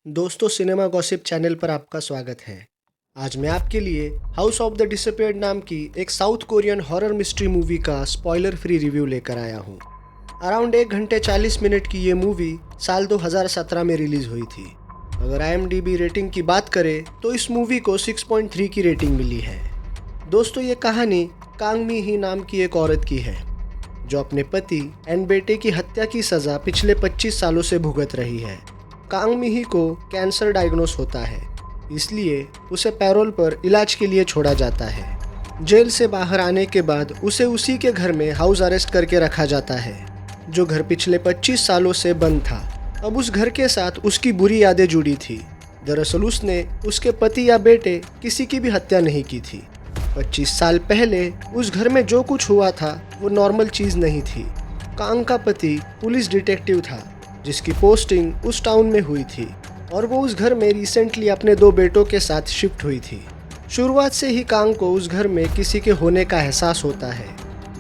दोस्तों, cinema gossip channel पर आपका स्वागत है। आज मैं आपके लिए हाउस ऑफ द डिसअपीयर्ड नाम की एक south Korean horror mystery movie का स्पॉइलर फ्री रिव्यू लेकर आया हूँ। अराउंड 1 घंटे 40 मिनट की ये मूवी साल 2017 में रिलीज हुई थी। अगर IMDb रेटिंग की बात करें तो इस मूवी को 6.3 की रेटिंग मिली है। दोस्तों, ये कहानी कांग मी ही नाम की एक औरत की है जो अपने पति एंड बेटे की हत्या की सज़ा पिछले 25 सालों से भुगत रही है। कांग मिही को कैंसर डायग्नोस होता है, इसलिए उसे पैरोल पर इलाज के लिए छोड़ा जाता है। जेल से बाहर आने के बाद उसे उसी के घर में हाउस अरेस्ट करके रखा जाता है, जो घर पिछले 25 सालों से बंद था। अब उस घर के साथ उसकी बुरी यादें जुड़ी थी। दरअसल उसने उसके पति या बेटे किसी की भी हत्या नहीं की थी। 25 साल पहले उस घर में जो कुछ हुआ था वो नॉर्मल चीज़ नहीं थी। कांग का पति पुलिस डिटेक्टिव था, जिसकी पोस्टिंग उस टाउन में हुई थी और वो उस घर में रिसेंटली अपने 2 बेटों के साथ शिफ्ट हुई थी। शुरुआत से ही कांग को उस घर में किसी के होने का एहसास होता है।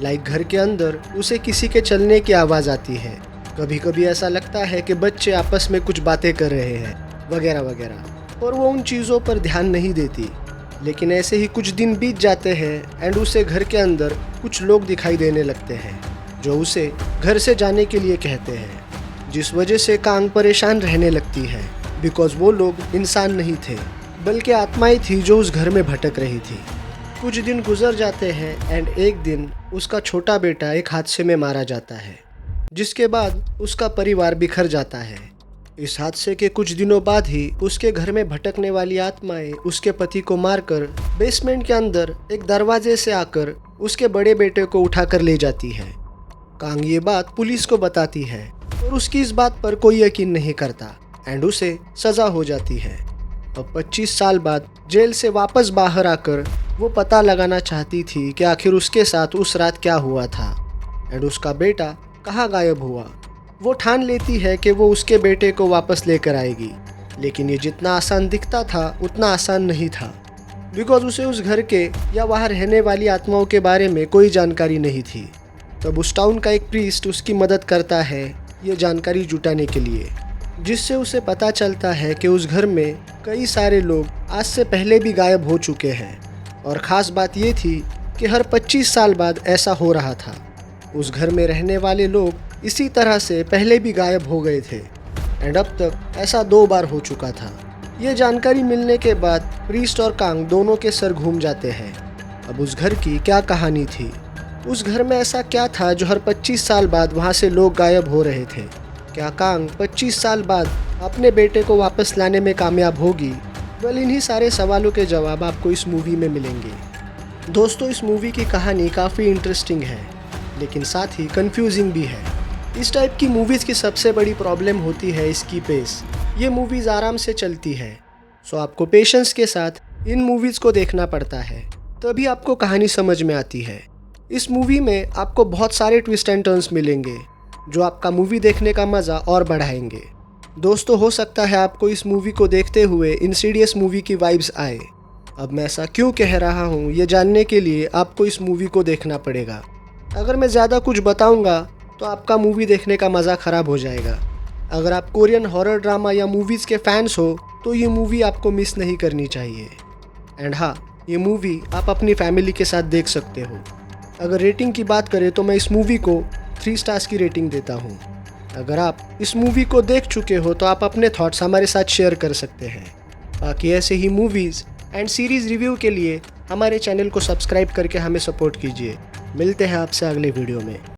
लाइक घर के अंदर उसे किसी के चलने की आवाज़ आती है। कभी कभी ऐसा लगता है कि बच्चे आपस में कुछ बातें कर रहे हैं वगैरह वगैरह, और वो उन चीज़ों पर ध्यान नहीं देती। लेकिन ऐसे ही कुछ दिन बीत जाते हैं एंड उसे घर के अंदर कुछ लोग दिखाई देने लगते हैं जो उसे घर से जाने के लिए कहते हैं, जिस वजह से कांग परेशान रहने लगती है। बिकॉज वो लोग इंसान नहीं थे बल्कि आत्माएं थी जो उस घर में भटक रही थी। कुछ दिन गुजर जाते हैं एंड एक दिन उसका छोटा बेटा एक हादसे में मारा जाता है, जिसके बाद उसका परिवार बिखर जाता है। इस हादसे के कुछ दिनों बाद ही उसके घर में भटकने वाली आत्माएं उसके पति को मारकर बेसमेंट के अंदर एक दरवाजे से आकर उसके बड़े बेटे को उठाकर ले जाती है। कांग ये बात पुलिस को बताती है और उसकी इस बात पर कोई यकीन नहीं करता एंड उसे सज़ा हो जाती है। अब 25 साल बाद जेल से वापस बाहर आकर वो पता लगाना चाहती थी कि आखिर उसके साथ उस रात क्या हुआ था एंड उसका बेटा कहाँ गायब हुआ। वो ठान लेती है कि वो उसके बेटे को वापस लेकर आएगी, लेकिन ये जितना आसान दिखता था उतना आसान नहीं था। बिकॉज उसे उस घर के या वहाँ रहने वाली आत्माओं के बारे में कोई जानकारी नहीं थी। तब उस टाउन का एक प्रीस्ट उसकी मदद करता है ये जानकारी जुटाने के लिए, जिससे उसे पता चलता है कि उस घर में कई सारे लोग आज से पहले भी गायब हो चुके हैं। और ख़ास बात ये थी कि हर 25 साल बाद ऐसा हो रहा था। उस घर में रहने वाले लोग इसी तरह से पहले भी गायब हो गए थे एंड अब तक ऐसा 2 बार हो चुका था। ये जानकारी मिलने के बाद प्रीस्ट और कांग दोनों के सर घूम जाते हैं। अब उस घर की क्या कहानी थी, उस घर में ऐसा क्या था जो हर 25 साल बाद वहाँ से लोग गायब हो रहे थे। क्या कांग 25 साल बाद अपने बेटे को वापस लाने में कामयाब होगी? वेल, इन्हीं सारे सवालों के जवाब आपको इस मूवी में मिलेंगे। दोस्तों, इस मूवी की कहानी काफ़ी इंटरेस्टिंग है, लेकिन साथ ही कंफ्यूजिंग भी है। इस टाइप की मूवीज़ की सबसे बड़ी प्रॉब्लम होती है इसकी पेस। ये मूवीज़ आराम से चलती है, सो आपको पेशेंस के साथ इन मूवीज़ को देखना पड़ता है, तभी आपको कहानी समझ में आती है। इस मूवी में आपको बहुत सारे ट्विस्ट एंड टर्न्स मिलेंगे जो आपका मूवी देखने का मज़ा और बढ़ाएंगे। दोस्तों, हो सकता है आपको इस मूवी को देखते हुए इंसीडियस मूवी की वाइब्स आए। अब मैं ऐसा क्यों कह रहा हूँ ये जानने के लिए आपको इस मूवी को देखना पड़ेगा। अगर मैं ज़्यादा कुछ बताऊँगा तो आपका मूवी देखने का मज़ा ख़राब हो जाएगा। अगर आप कोरियन हॉरर ड्रामा या मूवीज़ के फैंस हो तो ये मूवी आपको मिस नहीं करनी चाहिए। एंड हाँ, ये मूवी आप अपनी फैमिली के साथ देख सकते हो। अगर रेटिंग की बात करें तो मैं इस मूवी को 3 स्टार्स की रेटिंग देता हूँ। अगर आप इस मूवी को देख चुके हो तो आप अपने थॉट्स हमारे साथ शेयर कर सकते हैं। बाकी ऐसे ही मूवीज़ एंड सीरीज़ रिव्यू के लिए हमारे चैनल को सब्सक्राइब करके हमें सपोर्ट कीजिए। मिलते हैं आपसे अगले वीडियो में।